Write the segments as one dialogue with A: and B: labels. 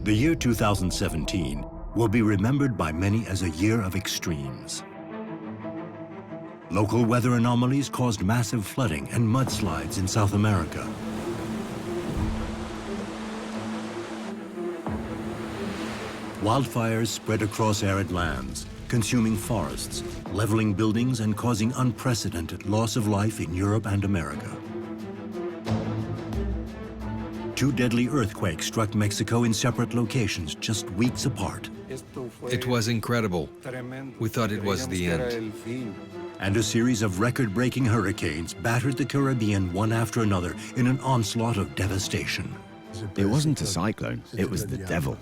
A: The year 2017 will be remembered by many as a year of extremes. Local weather anomalies caused massive flooding and mudslides in South America. Wildfires spread across arid lands, consuming forests, leveling buildings, and causing unprecedented loss of life in Europe and America. Two deadly earthquakes struck Mexico in separate locations just weeks apart.
B: It was incredible. We thought it was the end.
A: And a series of record-breaking hurricanes battered the Caribbean one after another in an onslaught of devastation.
C: It wasn't a cyclone, it was the devil.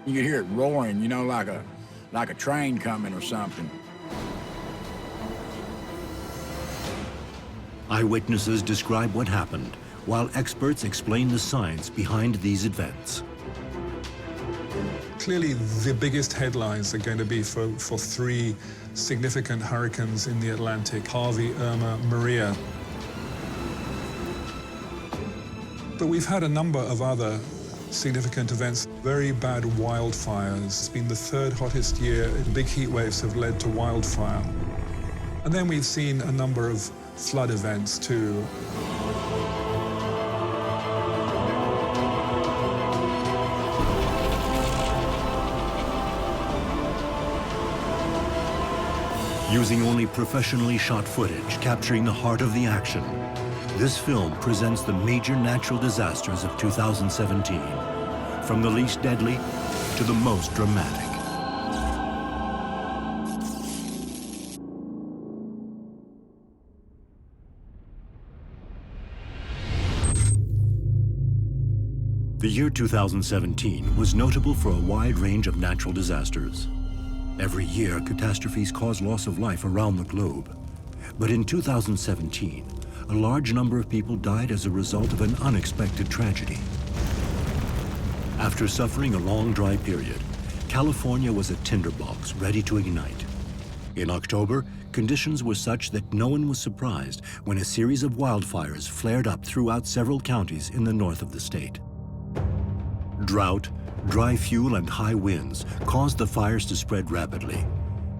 D: You could hear it roaring, you know, like a train coming or something.
A: Eyewitnesses describe what happened, while experts explain the science behind these events.
E: Clearly, the biggest headlines are going to be for three significant hurricanes in the Atlantic: Harvey, Irma, Maria. But we've had a number of other significant events. Very bad wildfires. It's been the third hottest year. Big heat waves have led to wildfire. And then we've seen a number of flood events too.
A: Using only professionally shot footage capturing the heart of the action, this film presents the major natural disasters of 2017, from the least deadly to the most dramatic. The year 2017 was notable for a wide range of natural disasters. Every year, catastrophes cause loss of life around the globe. But in 2017, a large number of people died as a result of an unexpected tragedy. After suffering a long dry period, California was a tinderbox ready to ignite. In October, conditions were such that no one was surprised when a series of wildfires flared up throughout several counties in the north of the state. Drought, dry fuel, and high winds caused the fires to spread rapidly,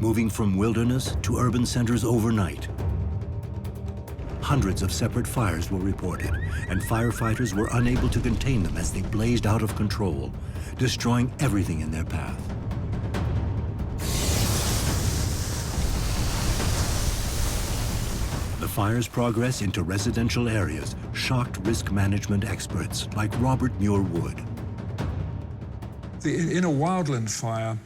A: moving from wilderness to urban centers overnight. Hundreds of separate fires were reported, and firefighters were unable to contain them as they blazed out of control, destroying everything in their path. The fire's progress into residential areas shocked risk management experts like Robert Muir Wood.
E: In a wildland fire,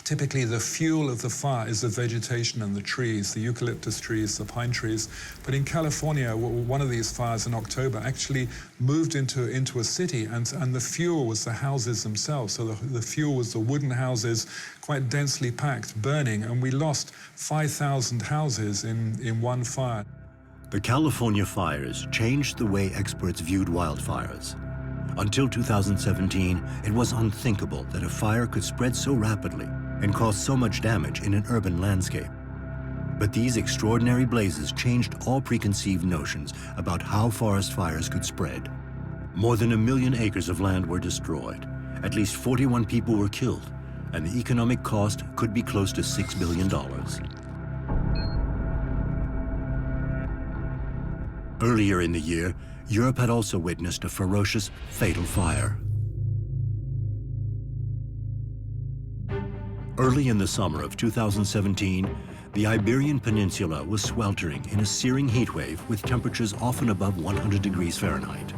E: typically the fuel of the fire is the vegetation and the trees, the eucalyptus trees, the pine trees. But in California, one of these fires in October actually moved into a city, and the fuel was the houses themselves. So the fuel was the wooden houses, quite densely packed, burning, and we lost 5,000 houses in one fire.
A: The California fires changed the way experts viewed wildfires. Until 2017, it was unthinkable that a fire could spread so rapidly and cause so much damage in an urban landscape. But these extraordinary blazes changed all preconceived notions about how forest fires could spread. More than 1 million acres of land were destroyed, at least 41 people were killed, and the economic cost could be close to $6 billion. Earlier in the year, Europe had also witnessed a ferocious, fatal fire. Early in the summer of 2017, the Iberian Peninsula was sweltering in a searing heat wave with temperatures often above 100 degrees Fahrenheit.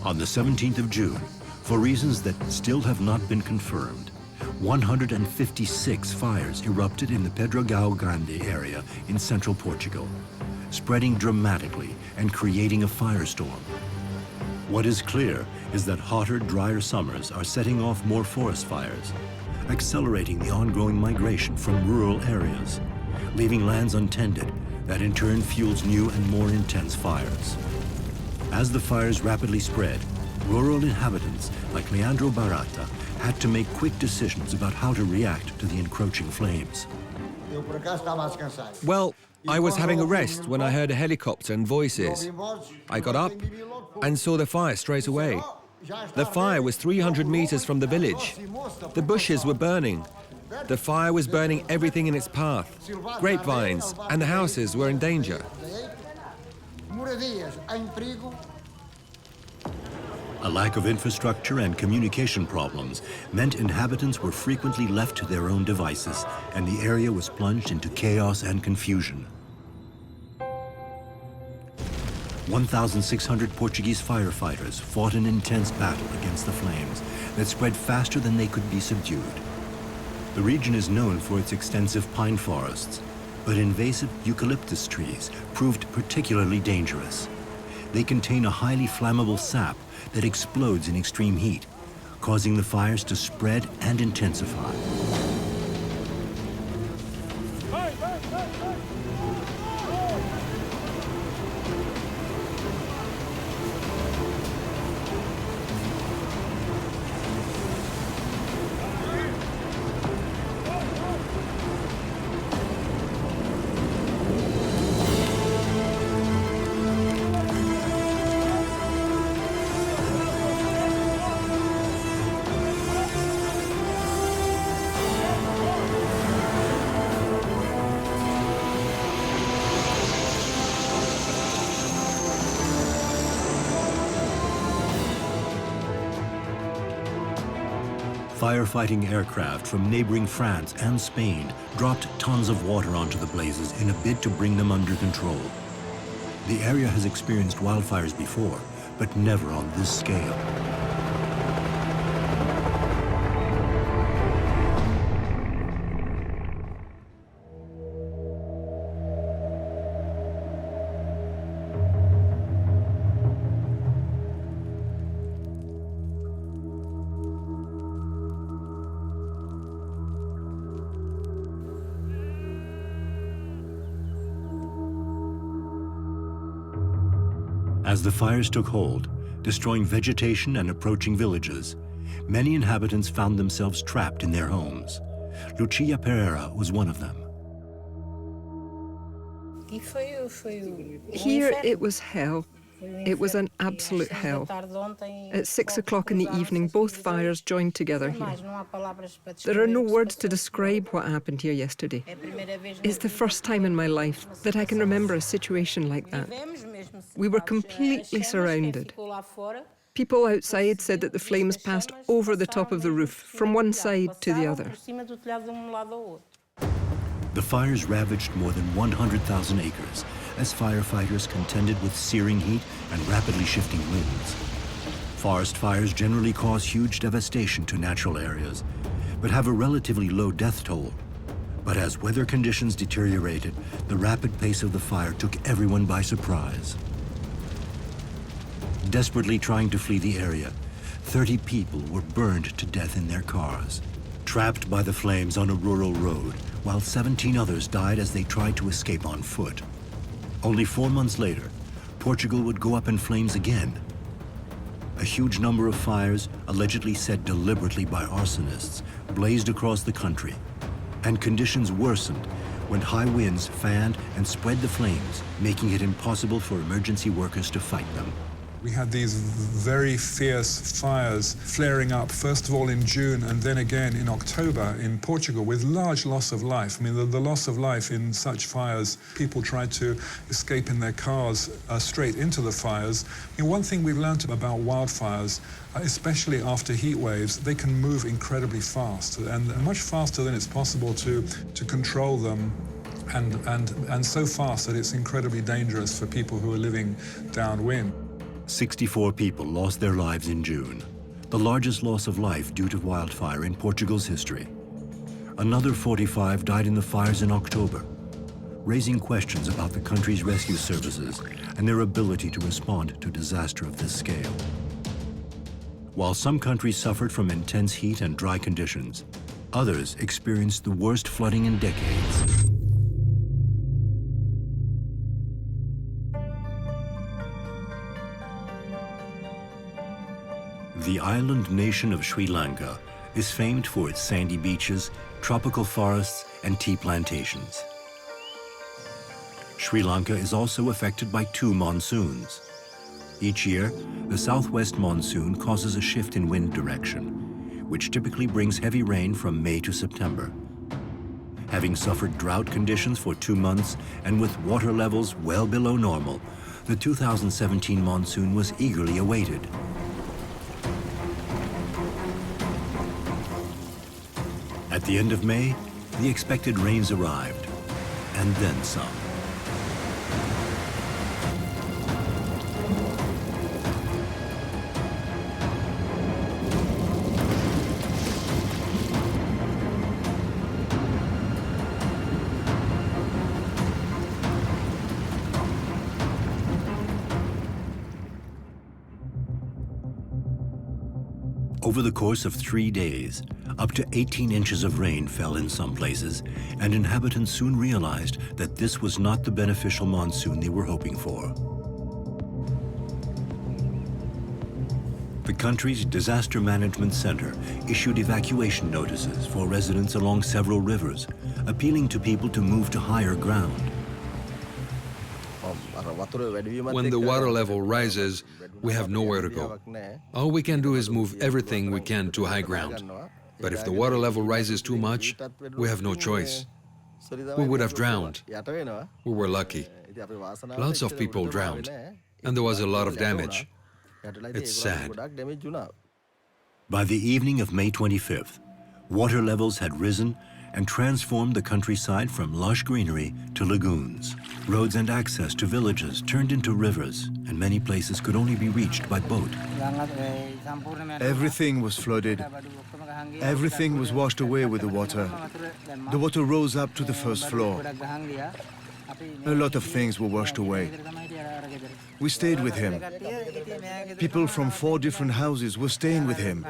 A: On the 17th of June, for reasons that still have not been confirmed, 156 fires erupted in the Pedrógão Grande area in central Portugal, spreading dramatically and creating a firestorm. What is clear is that hotter, drier summers are setting off more forest fires, accelerating the ongoing migration from rural areas, leaving lands untended that in turn fuels new and more intense fires. As the fires rapidly spread, rural inhabitants like Leandro Barata had to make quick decisions about how to react to the encroaching flames.
B: Well, I was having a rest when I heard a helicopter and voices. I got up and saw the fire straight away. The fire was 300 meters from the village. The bushes were burning. The fire was burning everything in its path. Grapevines and the houses were in danger.
A: A lack of infrastructure and communication problems meant inhabitants were frequently left to their own devices, and the area was plunged into chaos and confusion. 1,600 Portuguese firefighters fought an intense battle against the flames that spread faster than they could be subdued. The region is known for its extensive pine forests, but invasive eucalyptus trees proved particularly dangerous. They contain a highly flammable sap that explodes in extreme heat, causing the fires to spread and intensify. Firefighting aircraft from neighboring France and Spain dropped tons of water onto the blazes in a bid to bring them under control. The area has experienced wildfires before, but never on this scale. As the fires took hold, destroying vegetation and approaching villages, many inhabitants found themselves trapped in their homes. Lucia Pereira was one of them.
F: Here it was hell. It was an absolute hell. At 6 o'clock in the evening, both fires joined together here. There are no words to describe what happened here yesterday. It's the first time in my life that I can remember a situation like that. We were completely surrounded. People outside said that the flames passed over the top of the roof, from one side to the other.
A: The fires ravaged more than 100,000 acres as firefighters contended with searing heat and rapidly shifting winds. Forest fires generally cause huge devastation to natural areas, but have a relatively low death toll. But as weather conditions deteriorated, the rapid pace of the fire took everyone by surprise. Desperately trying to flee the area, 30 people were burned to death in their cars, trapped by the flames on a rural road, while 17 others died as they tried to escape on foot. Only 4 months later, Portugal would go up in flames again. A huge number of fires, allegedly set deliberately by arsonists, blazed across the country, and conditions worsened when high winds fanned and spread the flames, making it impossible for emergency workers to fight them.
E: We had these very fierce fires flaring up, first of all in June and then again in October in Portugal, with large loss of life. I mean, the loss of life in such fires, people tried to escape in their cars straight into the fires. One thing we've learned about wildfires, especially after heat waves, they can move incredibly fast, and much faster than it's possible to control them. And so fast that it's incredibly dangerous for people who are living downwind.
A: 64 people lost their lives in June, the largest loss of life due to wildfire in Portugal's history. Another 45 died in the fires in October, raising questions about the country's rescue services and their ability to respond to disaster of this scale. While some countries suffered from intense heat and dry conditions, others experienced the worst flooding in decades. The island nation of Sri Lanka is famed for its sandy beaches, tropical forests, and tea plantations. Sri Lanka is also affected by 2 monsoons. Each year, the southwest monsoon causes a shift in wind direction, which typically brings heavy rain from May to September. Having suffered drought conditions for 2 months and with water levels well below normal, the 2017 monsoon was eagerly awaited. At the end of May, the expected rains arrived, and then some. Over the course of 3 days, up to 18 inches of rain fell in some places, and inhabitants soon realized that this was not the beneficial monsoon they were hoping for. The country's Disaster Management Center issued evacuation notices for residents along several rivers, appealing to people to move to higher ground.
G: When the water level rises, we have nowhere to go. All we can do is move everything we can to high ground. But if the water level rises too much, we have no choice. We would have drowned. We were lucky. Lots of people drowned, and there was a lot of damage. It's sad.
A: By the evening of May 25th, water levels had risen and transformed the countryside from lush greenery to lagoons. Roads and access to villages turned into rivers, and many places could only be reached by boat.
H: Everything was flooded. Everything was washed away with the water. The water rose up to the first floor. A lot of things were washed away. We stayed with him. People from 4 different houses were staying with him.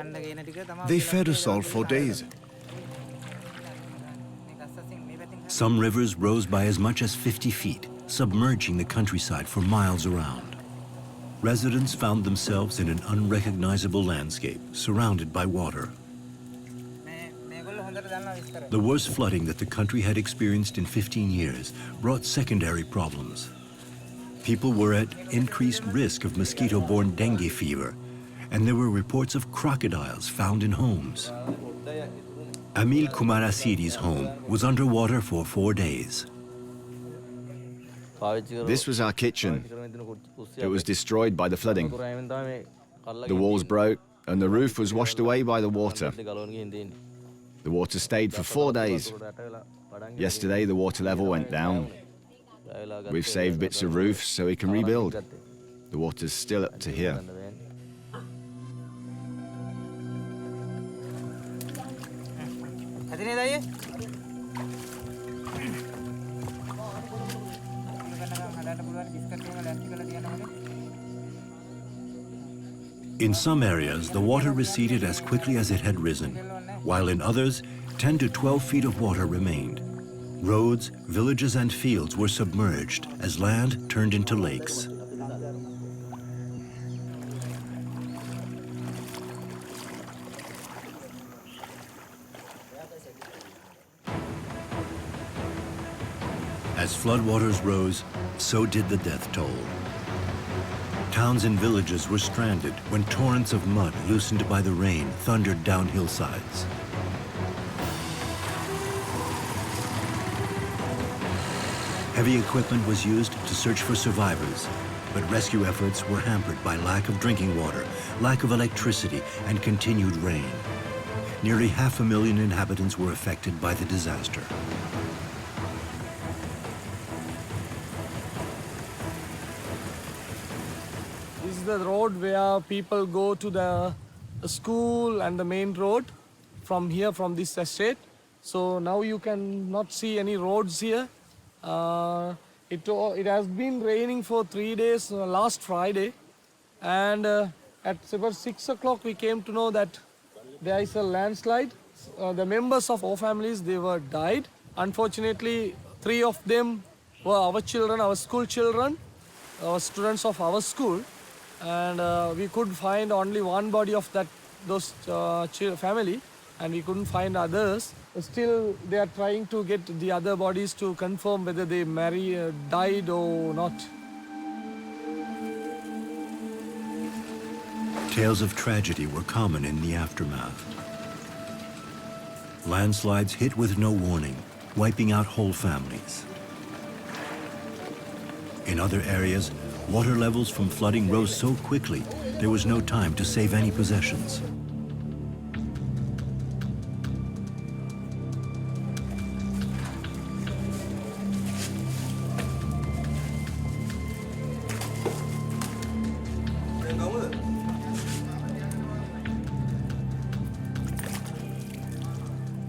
H: They fed us all for days.
A: Some rivers rose by as much as 50 feet, submerging the countryside for miles around. Residents found themselves in an unrecognizable landscape, surrounded by water. The worst flooding that the country had experienced in 15 years brought secondary problems. People were at increased risk of mosquito-borne dengue fever, and there were reports of crocodiles found in homes. Amil Kumarasidi's home was underwater for 4 days.
C: This was our kitchen. It was destroyed by the flooding. The walls broke and the roof was washed away by the water. The water stayed for 4 days. Yesterday, the water level went down. We've saved bits of roofs so we can rebuild. The water's still up to here.
A: In some areas, the water receded as quickly as it had risen, while in others, 10 to 12 feet of water remained. Roads, villages, and fields were submerged as land turned into lakes. As floodwaters rose, so did the death toll. Towns and villages were stranded when torrents of mud loosened by the rain thundered down hillsides. Heavy equipment was used to search for survivors, but rescue efforts were hampered by lack of drinking water, lack of electricity, and continued rain. Nearly 500,000 inhabitants were affected by the disaster.
I: This is the road where people go to the school and the main road from here, from this estate. So now you can not see any roads here. It has been raining for 3 days, last Friday. And at about 6 o'clock we came to know that there is a landslide. The members of our families, they were died. Unfortunately, 3 of them were our children, our school children, our students of our school. And we could find only one body of those family, and we couldn't find others. Still, they are trying to get the other bodies to confirm whether they died or not.
A: Tales of tragedy were common in the aftermath. Landslides hit with no warning, wiping out whole families. In other areas, water levels from flooding rose so quickly, there was no time to save any possessions.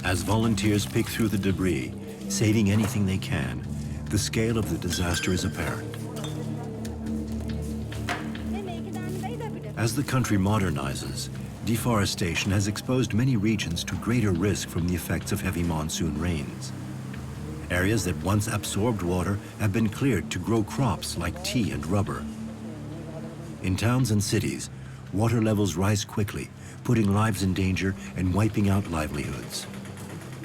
A: As volunteers pick through the debris, saving anything they can, the scale of the disaster is apparent. As the country modernizes, deforestation has exposed many regions to greater risk from the effects of heavy monsoon rains. Areas that once absorbed water have been cleared to grow crops like tea and rubber. In towns and cities, water levels rise quickly, putting lives in danger and wiping out livelihoods.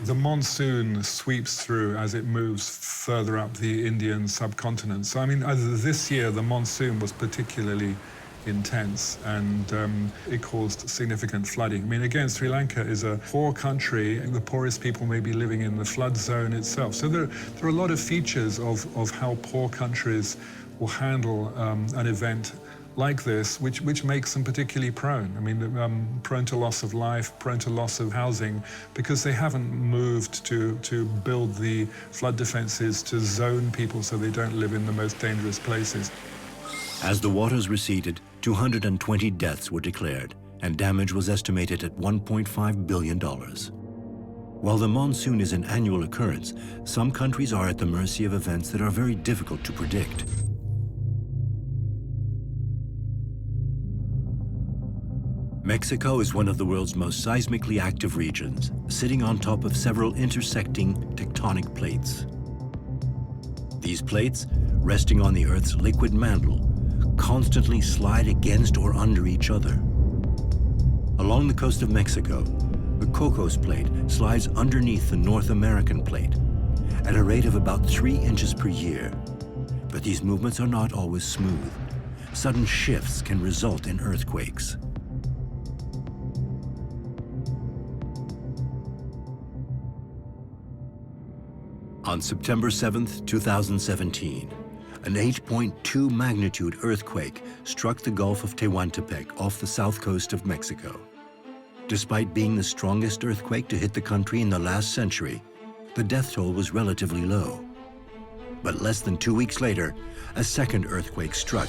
E: The monsoon sweeps through as it moves further up the Indian subcontinent. So, I mean, this year the monsoon was particularly intense, and it caused significant flooding. I mean, again, Sri Lanka is a poor country, and the poorest people may be living in the flood zone itself. So there are a lot of features of how poor countries will handle an event like this, which makes them particularly prone. I mean, prone to loss of life, prone to loss of housing, because they haven't moved to build the flood defenses to zone people so they don't live in the most dangerous places.
A: As the waters receded, 220 deaths were declared, and damage was estimated at $1.5 billion. While the monsoon is an annual occurrence, some countries are at the mercy of events that are very difficult to predict. Mexico is one of the world's most seismically active regions, sitting on top of several intersecting tectonic plates. These plates, resting on the Earth's liquid mantle, constantly slide against or under each other. Along the coast of Mexico, the Cocos Plate slides underneath the North American Plate at a rate of about 3 inches per year. But these movements are not always smooth. Sudden shifts can result in earthquakes. On September 7th, 2017, an 8.2 magnitude earthquake struck the Gulf of Tehuantepec off the south coast of Mexico. Despite being the strongest earthquake to hit the country in the last century, the death toll was relatively low. But less than 2 weeks later, a second earthquake struck.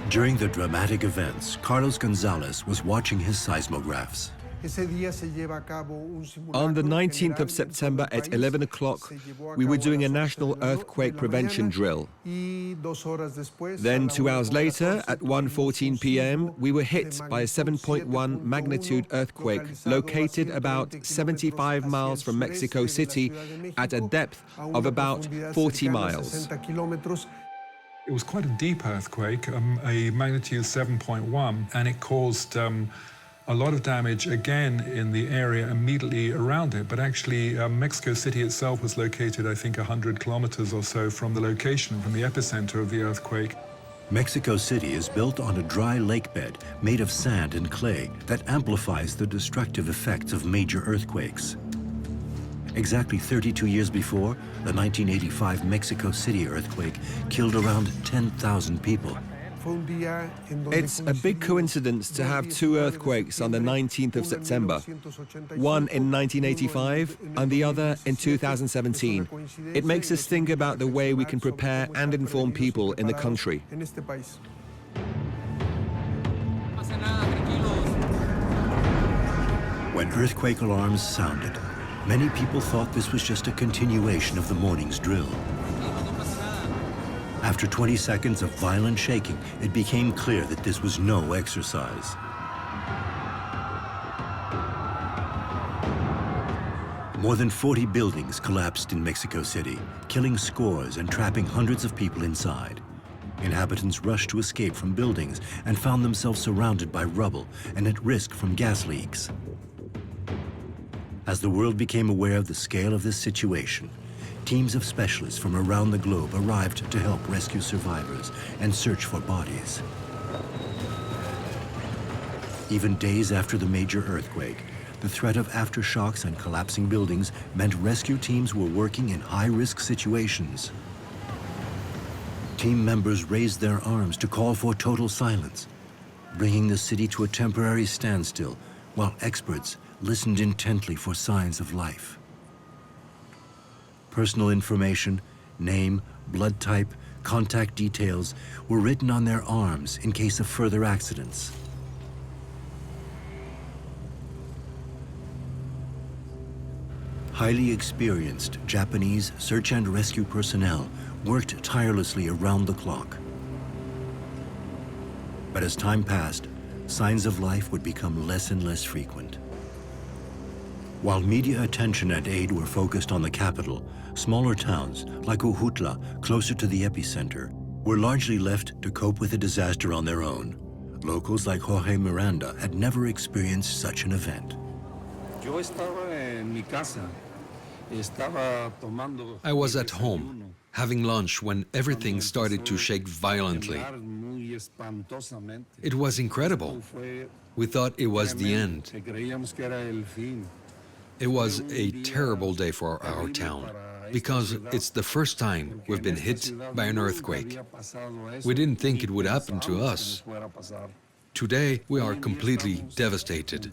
A: During the dramatic events, Carlos Gonzalez was watching his seismographs.
B: On the 19th of September at 11 o'clock, we were doing a national earthquake prevention drill. Then 2 hours later, at 1:14 p.m., we were hit by a 7.1 magnitude earthquake located about 75 miles from Mexico City at a depth of about 40 miles.
E: It was quite a deep earthquake, a magnitude 7.1, and it caused a lot of damage, again, in the area immediately around it. But actually, Mexico City itself was located, I think, 100 kilometers or so from the location, from the epicenter of the earthquake.
A: Mexico City is built on a dry lake bed made of sand and clay that amplifies the destructive effects of major earthquakes. Exactly 32 years before, the 1985 Mexico City earthquake killed around 10,000 people.
B: It's a big coincidence to have two earthquakes on the 19th of September, one in 1985 and the other in 2017. It makes us think about the way we can prepare and inform people in the country.
A: When earthquake alarms sounded, many people thought this was just a continuation of the morning's drill. After 20 seconds of violent shaking, it became clear that this was no exercise. More than 40 buildings collapsed in Mexico City, killing scores and trapping hundreds of people inside. Inhabitants rushed to escape from buildings and found themselves surrounded by rubble and at risk from gas leaks. As the world became aware of the scale of this situation, teams of specialists from around the globe arrived to help rescue survivors and search for bodies. Even days after the major earthquake, the threat of aftershocks and collapsing buildings meant rescue teams were working in high-risk situations. Team members raised their arms to call for total silence, bringing the city to a temporary standstill while experts listened intently for signs of life. Personal information, name, blood type, contact details were written on their arms in case of further accidents. Highly experienced Japanese search and rescue personnel worked tirelessly around the clock. But as time passed, signs of life would become less and less frequent. While media attention and aid were focused on the capital, smaller towns like Ujutla, closer to the epicenter, were largely left to cope with the disaster on their own. Locals like Jorge Miranda had never experienced such an event.
G: I was at home, having lunch when everything started to shake violently. It was incredible. We thought it was the end. It was a terrible day for our town, because it's the first time we've been hit by an earthquake. We didn't think it would happen to us. Today, we are completely devastated.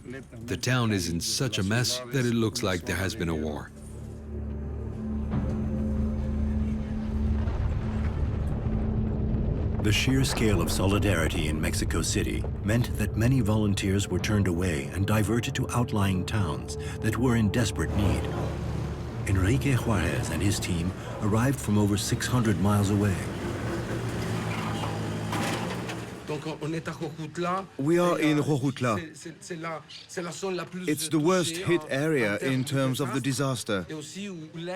G: The town is in such a mess that it looks like there has been a war.
A: The sheer scale of solidarity in Mexico City meant that many volunteers were turned away and diverted to outlying towns that were in desperate need. Enrique Juarez and his team arrived from over 600 miles away.
H: We are in Jojutla. It's the worst hit area in terms of the disaster,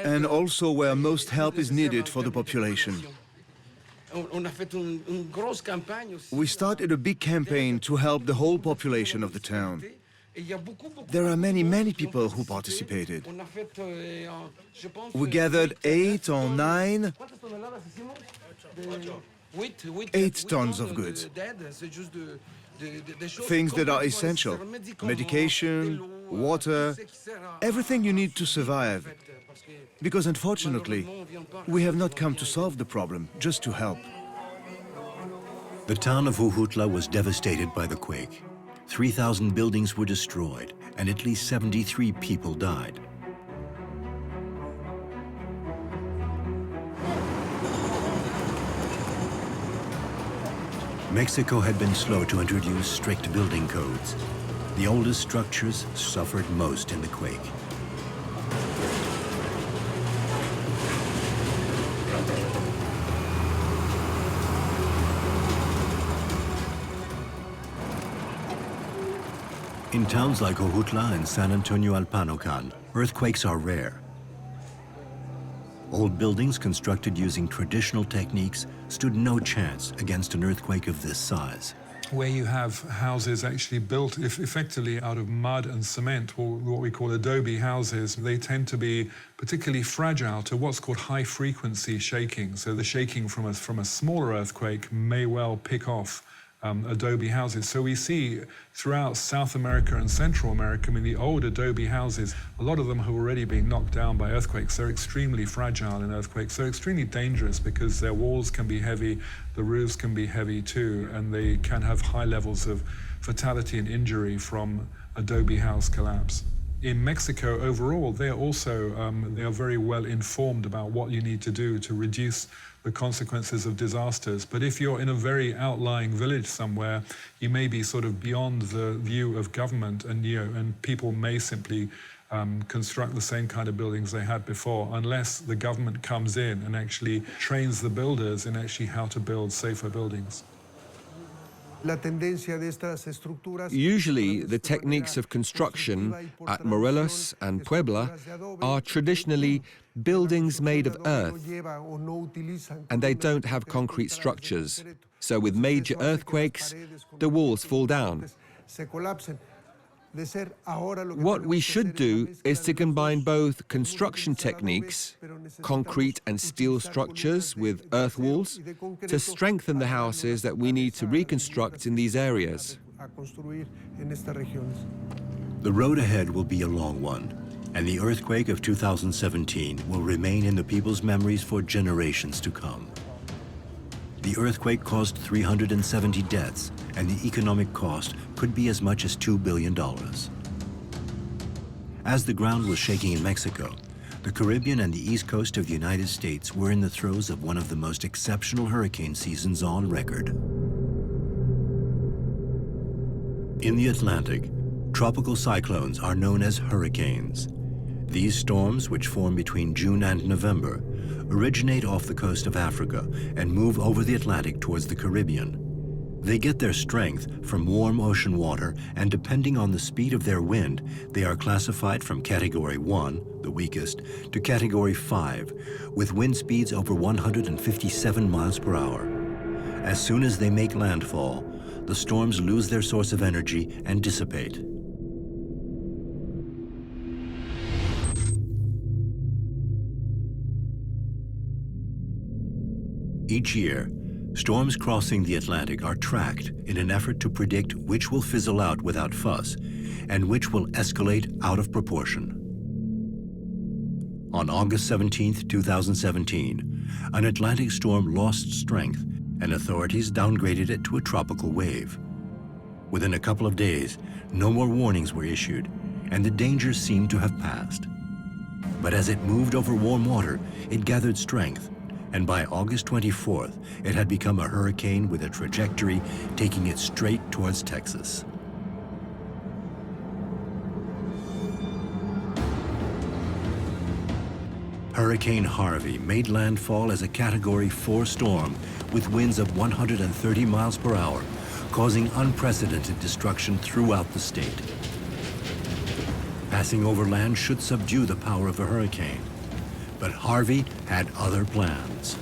H: and also where most help is needed for the population. We started a big campaign to help the whole population of the town. There are many people who participated. We gathered 8 or 9 tons of goods. Things that are essential: medication, water, everything you need to survive. Because unfortunately, we have not come to solve the problem, just to help.
A: The town of Jujutla was devastated by the quake. 3,000 buildings were destroyed, and at least 73 people died. Mexico had been slow to introduce strict building codes. The oldest structures suffered most in the quake. In towns like Ojutla and San Antonio Alpanocan, earthquakes are rare. Old buildings constructed using traditional techniques stood no chance against an earthquake of this size.
E: Where you have houses actually built effectively out of mud and cement, or what we call adobe houses, they tend to be particularly fragile to what's called high-frequency shaking. So the shaking from a smaller earthquake may well pick off adobe houses. So we see throughout South America and Central America, I mean, the old adobe houses, a lot of them have already been knocked down by earthquakes. They're extremely fragile in earthquakes. They're extremely dangerous because their walls can be heavy, the roofs can be heavy too, and they can have high levels of fatality and injury from adobe house collapse. In Mexico overall, they are also they are very well informed about what you need to do to reduce the consequences of disasters. But if you're in a very outlying village somewhere, you may be sort of beyond the view of government, and people may simply construct the same kind of buildings they had before, unless the government comes in and actually trains the builders in actually how to build safer buildings.
B: Usually, the techniques of construction at Morelos and Puebla are traditionally buildings made of earth, and they don't have concrete structures. So with major earthquakes, the walls fall down. What we should do is to combine both construction techniques, concrete and steel structures with earth walls, to strengthen the houses that we need to reconstruct in these areas.
A: The road ahead will be a long one, and the earthquake of 2017 will remain in the people's memories for generations to come. The earthquake caused 370 deaths, and the economic cost could be as much as $2 billion. As the ground was shaking in Mexico, the Caribbean and the east coast of the United States were in the throes of one of the most exceptional hurricane seasons on record. In the Atlantic, tropical cyclones are known as hurricanes. These storms, which form between June and November, originate off the coast of Africa and move over the Atlantic towards the Caribbean. They get their strength from warm ocean water, and depending on the speed of their wind, they are classified from Category 1, the weakest, to Category 5, with wind speeds over 157 miles per hour. As soon as they make landfall, the storms lose their source of energy and dissipate. Each year, storms crossing the Atlantic are tracked in an effort to predict which will fizzle out without fuss and which will escalate out of proportion. On August 17, 2017, an Atlantic storm lost strength and authorities downgraded it to a tropical wave. Within a couple of days, no more warnings were issued, and the danger seemed to have passed. But as it moved over warm water, it gathered strength, and by August 24th, it had become a hurricane with a trajectory taking it straight towards Texas. Hurricane Harvey made landfall as a Category 4 storm with winds of 130 miles per hour, causing unprecedented destruction throughout the state. Passing over land should subdue the power of a hurricane, but Harvey had other plans.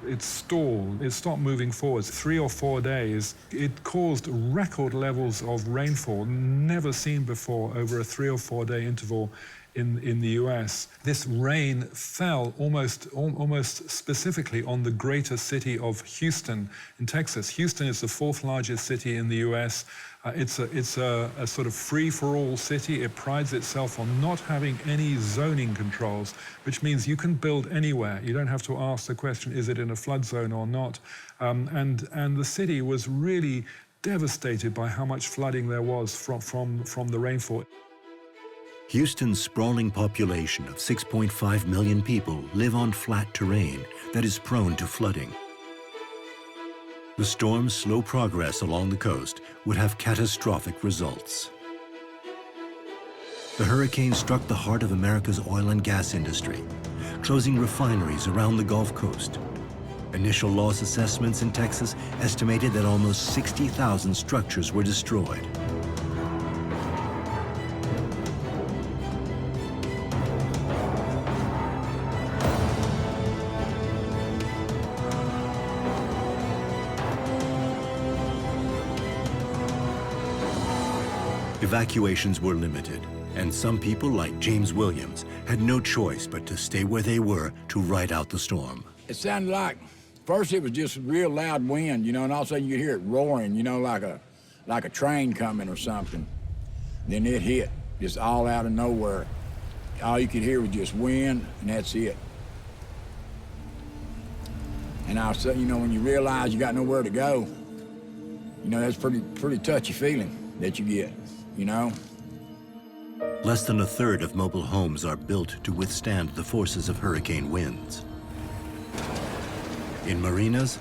E: It stalled, it stopped moving forwards 3 or 4 days. It caused record levels of rainfall, never seen before over a 3 or 4 day interval in the US. This rain fell almost specifically on the greater city of Houston in Texas. Houston is the 4th largest city in the US. It's a sort of free-for-all city. It prides itself on not having any zoning controls, which means you can build anywhere. You don't have to ask the question, is it in a flood zone or not? And the city was really devastated by how much flooding there was from the rainfall.
A: Houston's sprawling population of 6.5 million people live on flat terrain that is prone to flooding. The storm's slow progress along the coast would have catastrophic results. The hurricane struck the heart of America's oil and gas industry, closing refineries around the Gulf Coast. Initial loss assessments in Texas estimated that almost 60,000 structures were destroyed. Evacuations were limited, and some people, like James Williams, had no choice but to stay where they were to ride out the storm.
D: It sounded like, first it was just real loud wind, you know, and all of a sudden you hear it roaring, you know, like a train coming or something. Then it hit, just all out of nowhere. All you could hear was just wind, and that's it. And all of a sudden, you know, when you realize you got nowhere to go, you know, that's pretty touchy feeling that you get, you know?
A: Less than a third of mobile homes are built to withstand the forces of hurricane winds. In marinas,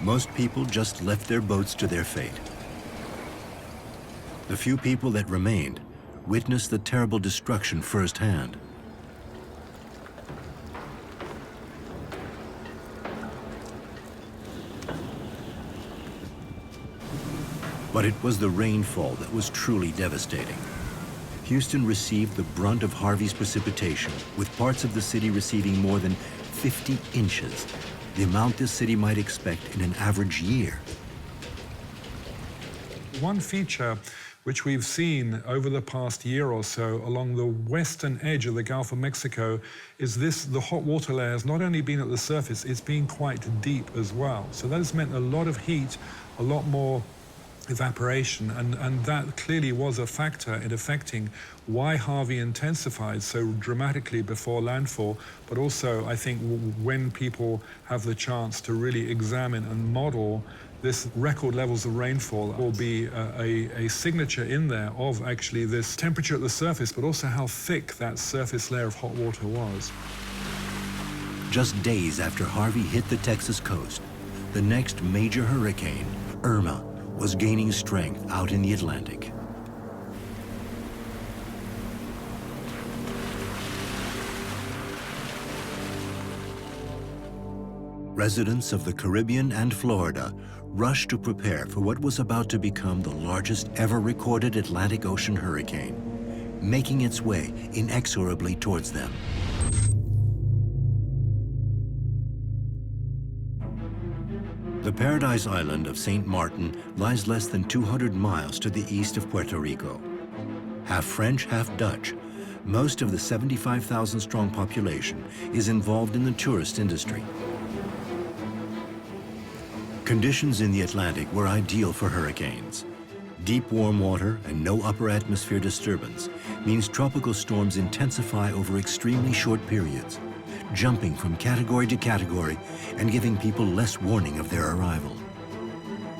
A: most people just left their boats to their fate. The few people that remained witnessed the terrible destruction firsthand. But it was the rainfall that was truly devastating. Houston received the brunt of Harvey's precipitation, with parts of the city receiving more than 50 inches, the amount this city might expect in an average year.
E: One feature which we've seen over the past year or so along the western edge of the Gulf of Mexico is the hot water layer has not only been at the surface, it's been quite deep as well. So that has meant a lot of heat, a lot more evaporation, and that clearly was a factor in affecting why Harvey intensified so dramatically before landfall, but also I think when people have the chance to really examine and model this record levels of rainfall will be a signature in there of actually this temperature at the surface, but also how thick that surface layer of hot water was.
A: Just days after Harvey hit the Texas coast, the next major hurricane, Irma, was gaining strength out in the Atlantic. Residents of the Caribbean and Florida rushed to prepare for what was about to become the largest ever recorded Atlantic Ocean hurricane, making its way inexorably towards them. The Paradise Island of St. Martin lies less than 200 miles to the east of Puerto Rico. Half French, half Dutch, most of the 75,000-strong population is involved in the tourist industry. Conditions in the Atlantic were ideal for hurricanes. Deep warm water and no upper atmosphere disturbance means tropical storms intensify over extremely short periods, jumping from category to category and giving people less warning of their arrival.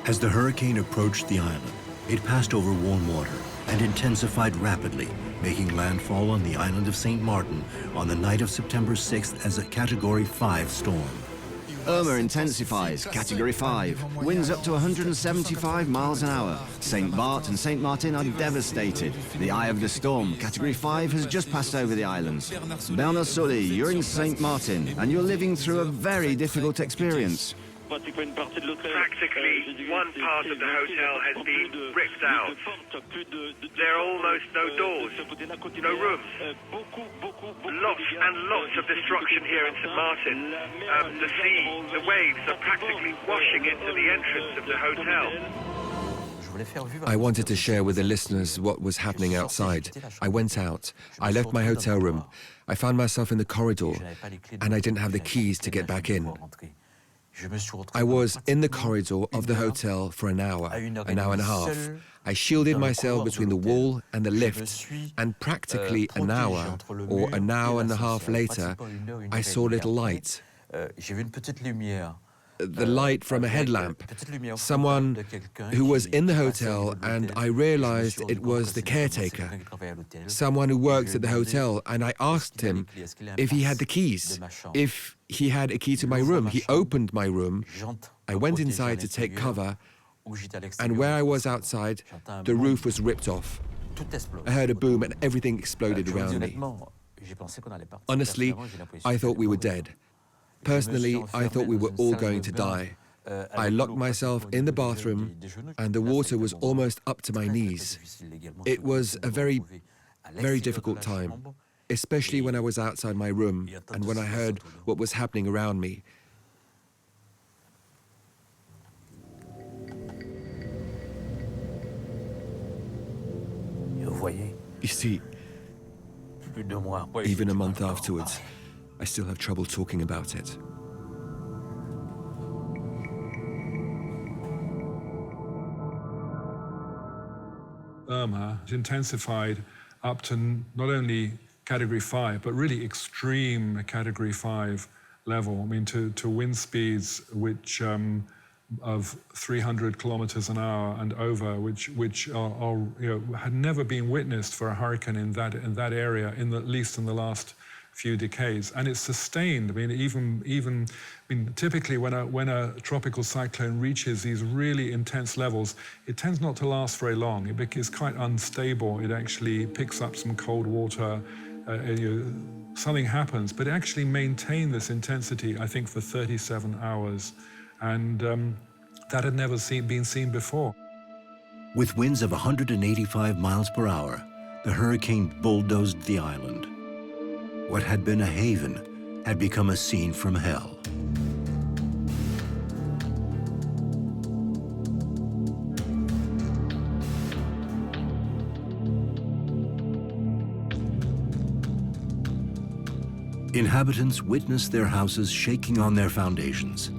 A: As the hurricane approached the island, it passed over warm water and intensified rapidly, making landfall on the island of St. Martin on the night of September 6th as a Category 5 storm.
C: Irma intensifies, Category 5, winds up to 175 miles an hour. St. Bart and St. Martin are devastated. The eye of the storm, Category 5, has just passed over the islands. Bernard Soli, you're in St. Martin, and you're living through a very difficult experience.
J: Practically, one part of the hotel has been ripped out. There are almost no doors, no rooms. Lots and lots of destruction here in St. Martin. The sea, the waves are practically washing into the entrance of the hotel.
B: I wanted to share with the listeners what was happening outside. I went out. I left my hotel room. I found myself in the corridor, and I didn't have the keys to get back in. I was in the corridor of the hotel for an hour and a half. I shielded myself between the wall and the lift, and practically an hour or an hour and a half later, I saw a little light. The light from a headlamp, someone who was in the hotel, and I realized it was the caretaker, someone who works at the hotel, and I asked him if he had the keys, if he had a key to my room. He opened my room. I went inside to take cover, and where I was outside, the roof was ripped off. I heard a boom and everything exploded around me. Honestly, I thought we were dead. Personally, I thought we were all going to die. I locked myself in the bathroom, and the water was almost up to my knees. It was a very, very difficult time, especially when I was outside my room and when I heard what was happening around me. You see, even a month afterwards, I still have trouble talking about it.
E: Irma intensified up to not only Category 5, but really extreme Category 5 level. I mean, to wind speeds which of 300 kilometers an hour and over, which are had never been witnessed for a hurricane in that area, at least in the last few decades. And it's sustained. I mean, typically when a tropical cyclone reaches these really intense levels, it tends not to last very long. It's quite unstable. It actually picks up some cold water. Something happens, but it actually maintained this intensity, I think, for 37 hours. And that had never been seen before.
A: With winds of 185 miles per hour, the hurricane bulldozed the island. What had been a haven had become a scene from hell. Inhabitants witnessed their houses shaking on their foundations.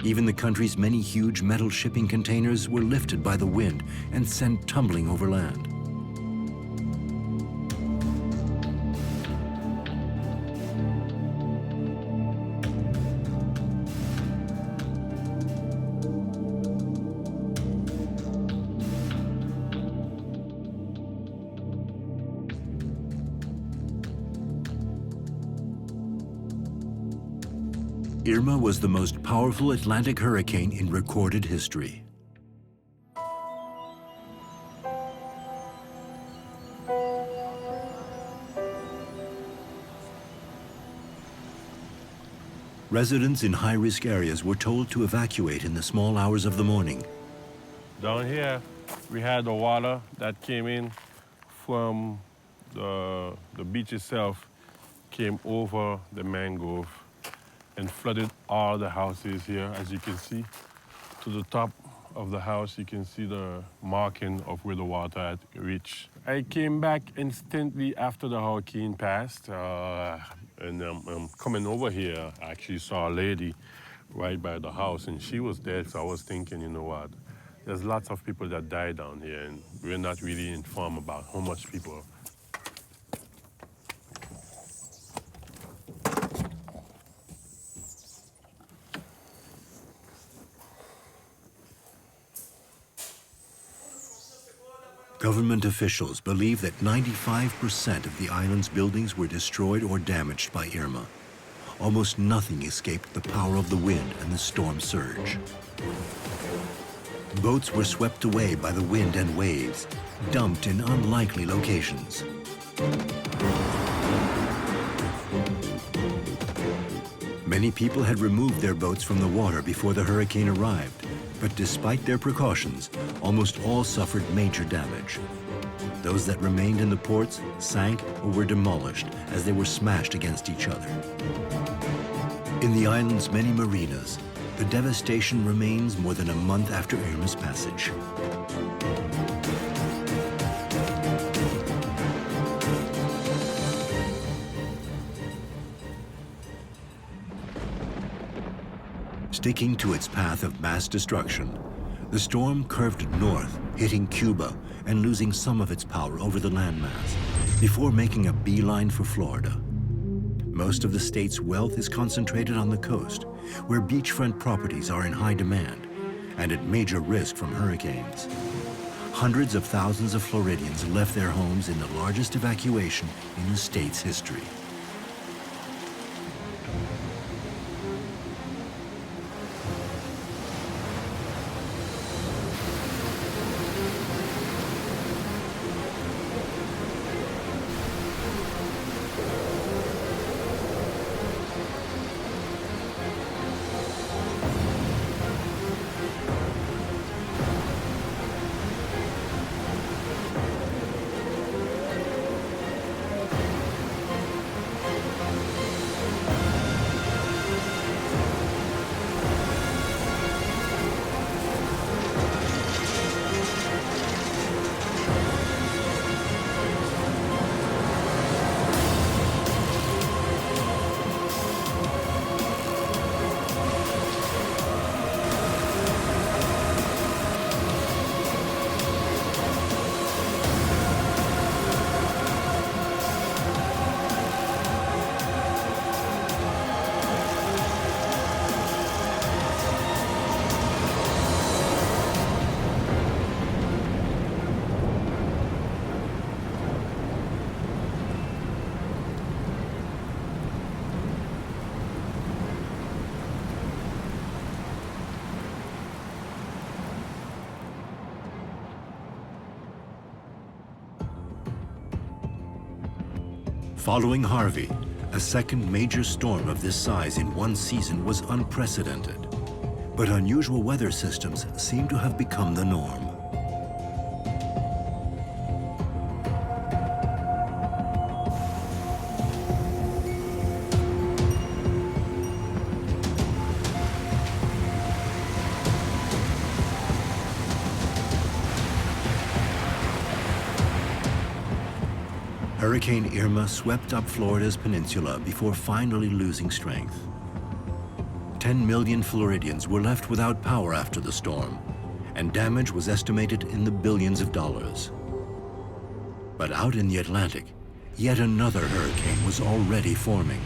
A: Even the country's many huge metal shipping containers were lifted by the wind and sent tumbling over land. Irma was the most powerful Atlantic hurricane in recorded history. Residents in high-risk areas were told to evacuate in the small hours of the morning.
K: Down here, we had the water that came in from the beach itself, came over the mangrove and flooded all the houses here, as you can see. To the top of the house, you can see the marking of where the water had reached. I came back instantly after the hurricane passed, and coming over here, I actually saw a lady right by the house, and she was dead, so I was thinking, you know what, there's lots of people that died down here, and we're not really informed about how much people.
A: Government officials believe that 95% of the island's buildings were destroyed or damaged by Irma. Almost nothing escaped the power of the wind and the storm surge. Boats were swept away by the wind and waves, dumped in unlikely locations. Many people had removed their boats from the water before the hurricane arrived, but despite their precautions, almost all suffered major damage. Those that remained in the ports sank or were demolished as they were smashed against each other. In the island's many marinas, the devastation remains more than a month after Irma's passage. Sticking to its path of mass destruction, the storm curved north, hitting Cuba and losing some of its power over the landmass, before making a beeline for Florida. Most of the state's wealth is concentrated on the coast, where beachfront properties are in high demand and at major risk from hurricanes. Hundreds of thousands of Floridians left their homes in the largest evacuation in the state's history. Following Harvey, a second major storm of this size in one season was unprecedented. But unusual weather systems seem to have become the norm. Hurricane Irma swept up Florida's peninsula before finally losing strength. 10 million Floridians were left without power after the storm, and damage was estimated in the billions of dollars. But out in the Atlantic, yet another hurricane was already forming.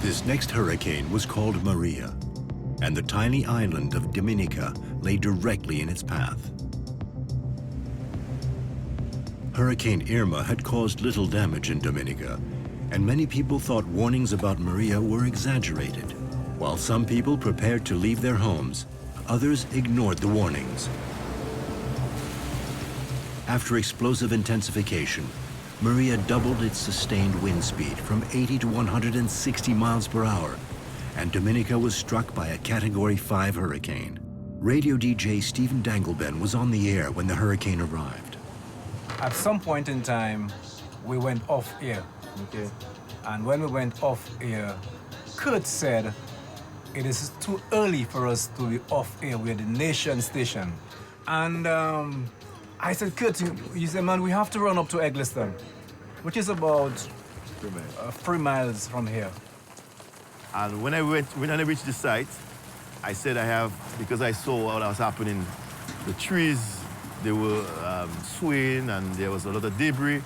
A: This next hurricane was called Maria, and the tiny island of Dominica lay directly in its path. Hurricane Irma had caused little damage in Dominica, and many people thought warnings about Maria were exaggerated. While some people prepared to leave their homes, others ignored the warnings. After explosive intensification, Maria doubled its sustained wind speed from 80 to 160 miles per hour, and Dominica was struck by a Category 5 hurricane. Radio DJ Stephen Dangleben was on the air when the hurricane arrived.
L: At some point in time, we went off air. Okay. And when we went off air, Kurt said, it is too early for us to be off air. We're the nation station. And I said, Kurt, he said, man, we have to run up to Eggleston, which is about 3 miles from here.
M: And when I reached the site, I said because I saw what was happening, the trees, they were swaying and there was a lot of debris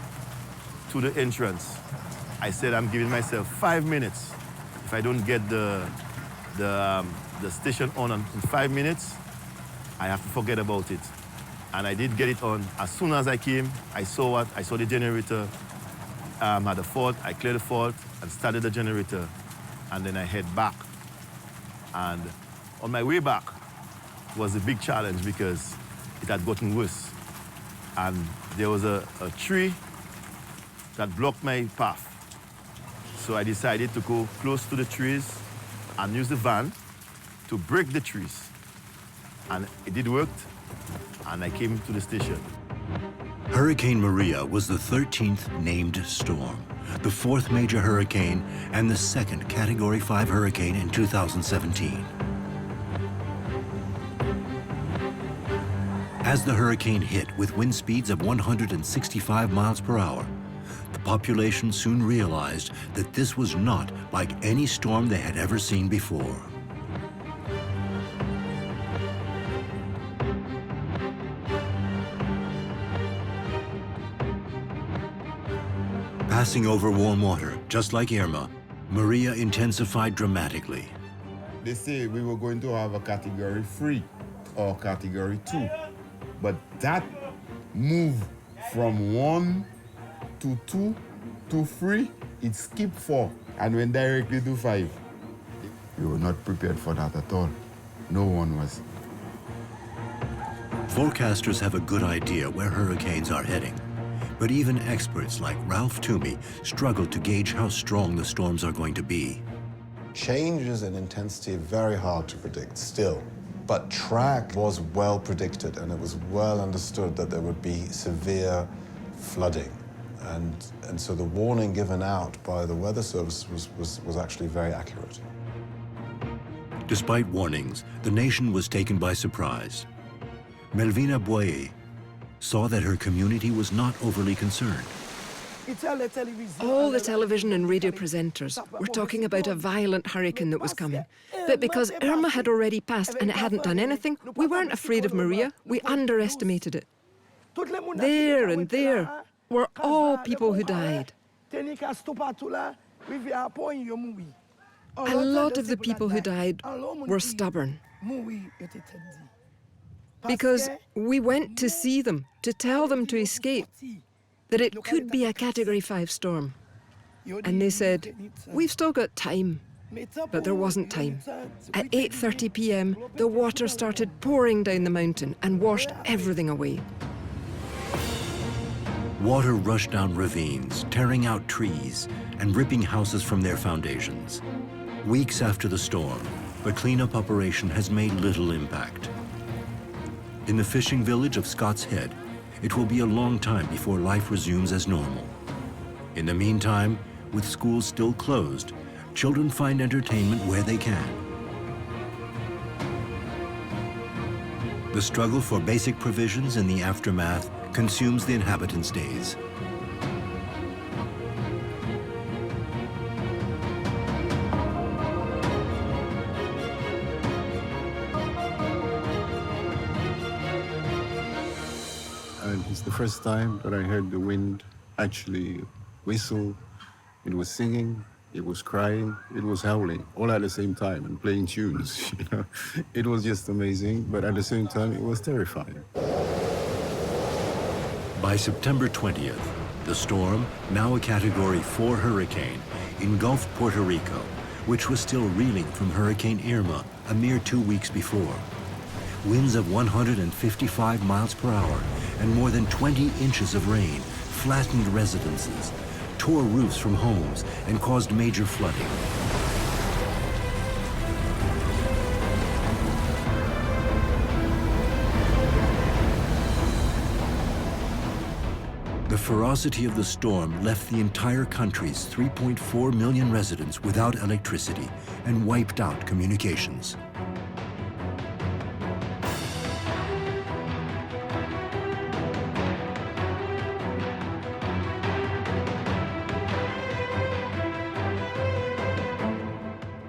M: to the entrance. I said, I'm giving myself 5 minutes. If I don't get the station on in 5 minutes, I have to forget about it. And I did get it on. As soon as I came, I saw the generator had a fault. I cleared the fault and started the generator. And then I head back. And on my way back was a big challenge because it had gotten worse. And there was a tree that blocked my path. So I decided to go close to the trees and use the van to break the trees. And it did work, and I came to the station.
A: Hurricane Maria was the 13th named storm, the 4th major hurricane, and the 2nd Category 5 hurricane in 2017. As the hurricane hit with wind speeds of 165 miles per hour, the population soon realized that this was not like any storm they had ever seen before. Passing over warm water, just like Irma, Maria intensified dramatically.
N: They say we were going to have a Category 3 or Category 2, but that move from 1 to 2 to 3, it skipped 4 and went directly to 5. We were not prepared for that at all. No one was.
A: Forecasters have a good idea where hurricanes are heading, but even experts like Ralph Toomey struggle to gauge how strong the storms are going to be.
O: Changes in intensity are very hard to predict still, but track was well predicted, and it was well understood that there would be severe flooding. And so the warning given out by the Weather Service was actually very accurate.
A: Despite warnings, the nation was taken by surprise. Melvina Boye saw that her community was not overly concerned.
F: All the television and radio presenters were talking about a violent hurricane that was coming. But because Irma had already passed and it hadn't done anything, we weren't afraid of Maria. We underestimated it. There and there were all people who died. A lot of the people who died were stubborn. Because we went to see them, to tell them to escape, that it could be a Category 5 storm. And they said, we've still got time. But there wasn't time. At 8:30 p.m., the water started pouring down the mountain and washed everything away.
A: Water rushed down ravines, tearing out trees and ripping houses from their foundations. Weeks after the storm, the cleanup operation has made little impact. In the fishing village of Scott's Head, it will be a long time before life resumes as normal. In the meantime, with schools still closed, children find entertainment where they can. The struggle for basic provisions in the aftermath consumes the inhabitants' days.
P: And it's the first time that I heard the wind actually whistle. It was singing, it was crying, it was howling, all at the same time and playing tunes. You know, it was just amazing, but at the same time, it was terrifying.
A: By September 20th, the storm, now a Category 4 hurricane, engulfed Puerto Rico, which was still reeling from Hurricane Irma a mere 2 weeks before. Winds of 155 miles per hour and more than 20 inches of rain flattened residences, tore roofs from homes, and caused major flooding. The ferocity of the storm left the entire country's 3.4 million residents without electricity and wiped out communications.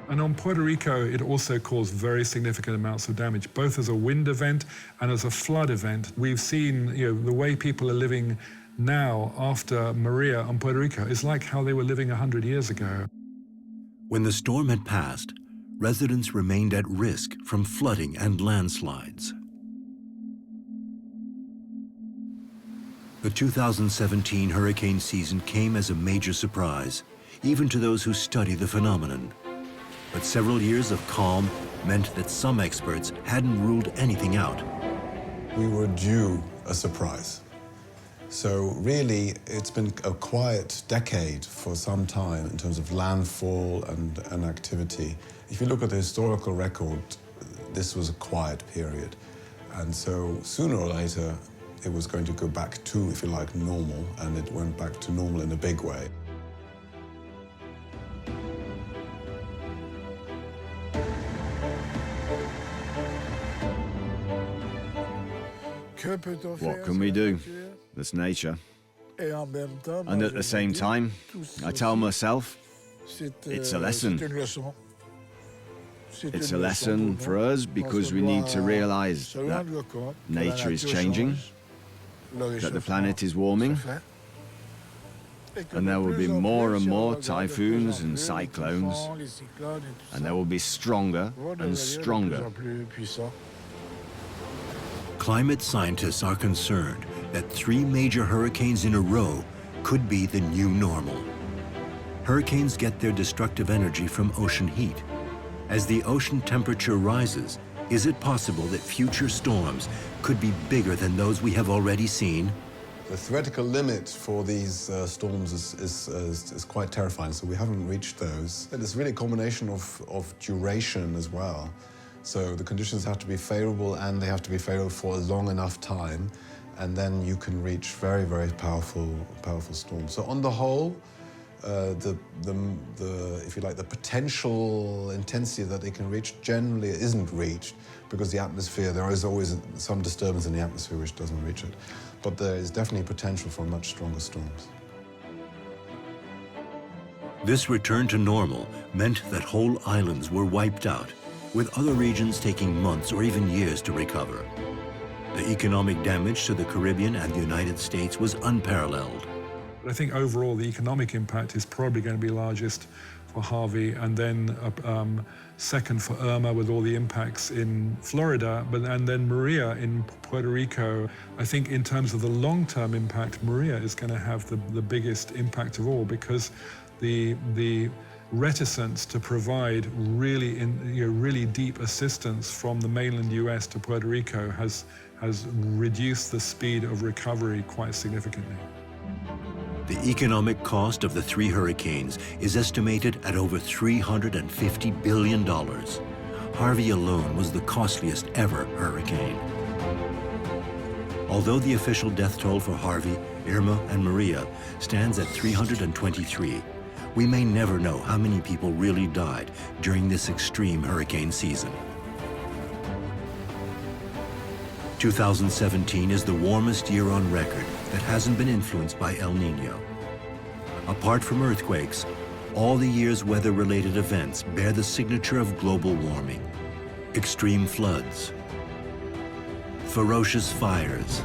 E: And on Puerto Rico, it also caused very significant amounts of damage, both as a wind event and as a flood event. We've seen, the way people are living now after Maria on Puerto Rico is like how they were living 100 years ago.
A: When the storm had passed, residents remained at risk from flooding and landslides. The 2017 hurricane season came as a major surprise, even to those who study the phenomenon. But several years of calm meant that some experts hadn't ruled anything out.
O: We were due a surprise. So really, it's been a quiet decade for some time in terms of landfall and activity. If you look at the historical record, this was a quiet period. And so sooner or later, it was going to go back to, if you like, normal, and it went back to normal in a big way.
C: What can we do? That's nature. And at the same time, I tell myself, it's a lesson. It's a lesson for us because we need to realize that nature is changing, that the planet is warming, and there will be more and more typhoons and cyclones, and they will be stronger and stronger.
A: Climate scientists are concerned that 3 major hurricanes in a row could be the new normal. Hurricanes get their destructive energy from ocean heat. As the ocean temperature rises, is it possible that future storms could be bigger than those we have already seen?
O: The theoretical limit for these storms is quite terrifying, so we haven't reached those. And it's really a combination of duration as well. So the conditions have to be favorable and they have to be favorable for a long enough time, and then you can reach very, very powerful storms. So on the whole, if you like, the potential intensity that they can reach generally isn't reached because the atmosphere, there is always some disturbance in the atmosphere which doesn't reach it. But there is definitely potential for much stronger storms.
A: This return to normal meant that whole islands were wiped out, with other regions taking months or even years to recover. The economic damage to the Caribbean and the United States was unparalleled.
E: I think overall the economic impact is probably going to be largest for Harvey, and then second for Irma with all the impacts in Florida, and then Maria in Puerto Rico. I think in terms of the long-term impact, Maria is going to have the biggest impact of all, because the reticence to provide really deep assistance from the mainland US to Puerto Rico has reduced the speed of recovery quite significantly.
A: The economic cost of the 3 hurricanes is estimated at over $350 billion. Harvey alone was the costliest ever hurricane. Although the official death toll for Harvey, Irma, and Maria stands at 323, we may never know how many people really died during this extreme hurricane season. 2017 is the warmest year on record that hasn't been influenced by El Niño. Apart from earthquakes, all the year's weather-related events bear the signature of global warming. Extreme floods, ferocious fires,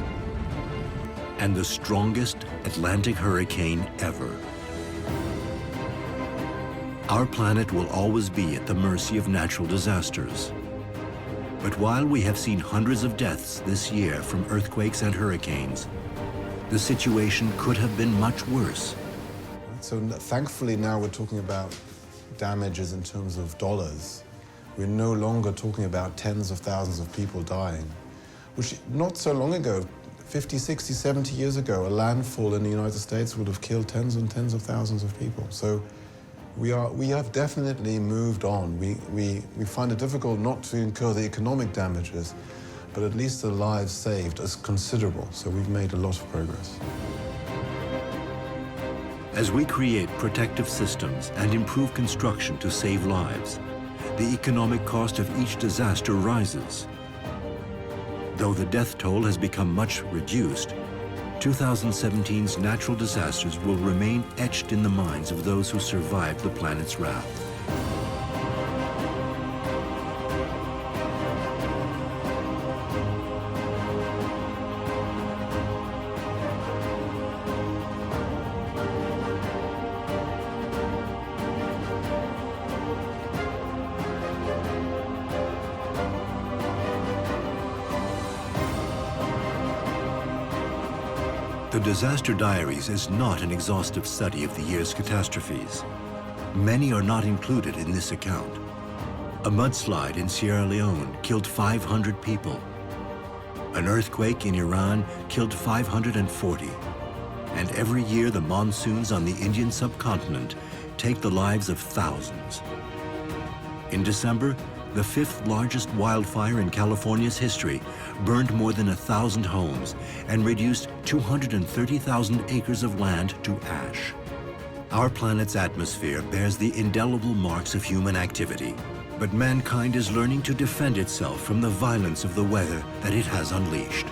A: and the strongest Atlantic hurricane ever. Our planet will always be at the mercy of natural disasters. But while we have seen hundreds of deaths this year from earthquakes and hurricanes, the situation could have been much worse.
O: So thankfully now we're talking about damages in terms of dollars. We're no longer talking about tens of thousands of people dying, which not so long ago, 50, 60, 70 years ago, a landfall in the United States would have killed tens and tens of thousands of people. So we have definitely moved on. We find it difficult not to incur the economic damages, but at least the lives saved is considerable. So we've made a lot of progress.
A: As we create protective systems and improve construction to save lives, the economic cost of each disaster rises. Though the death toll has become much reduced, 2017's natural disasters will remain etched in the minds of those who survived the planet's wrath. The Disaster Diaries is not an exhaustive study of the year's catastrophes. Many are not included in this account. A mudslide in Sierra Leone killed 500 people. An earthquake in Iran killed 540. And every year the monsoons on the Indian subcontinent take the lives of thousands. In December, the 5th largest wildfire in California's history burned more than 1,000 homes and reduced 230,000 acres of land to ash. Our planet's atmosphere bears the indelible marks of human activity, but mankind is learning to defend itself from the violence of the weather that it has unleashed.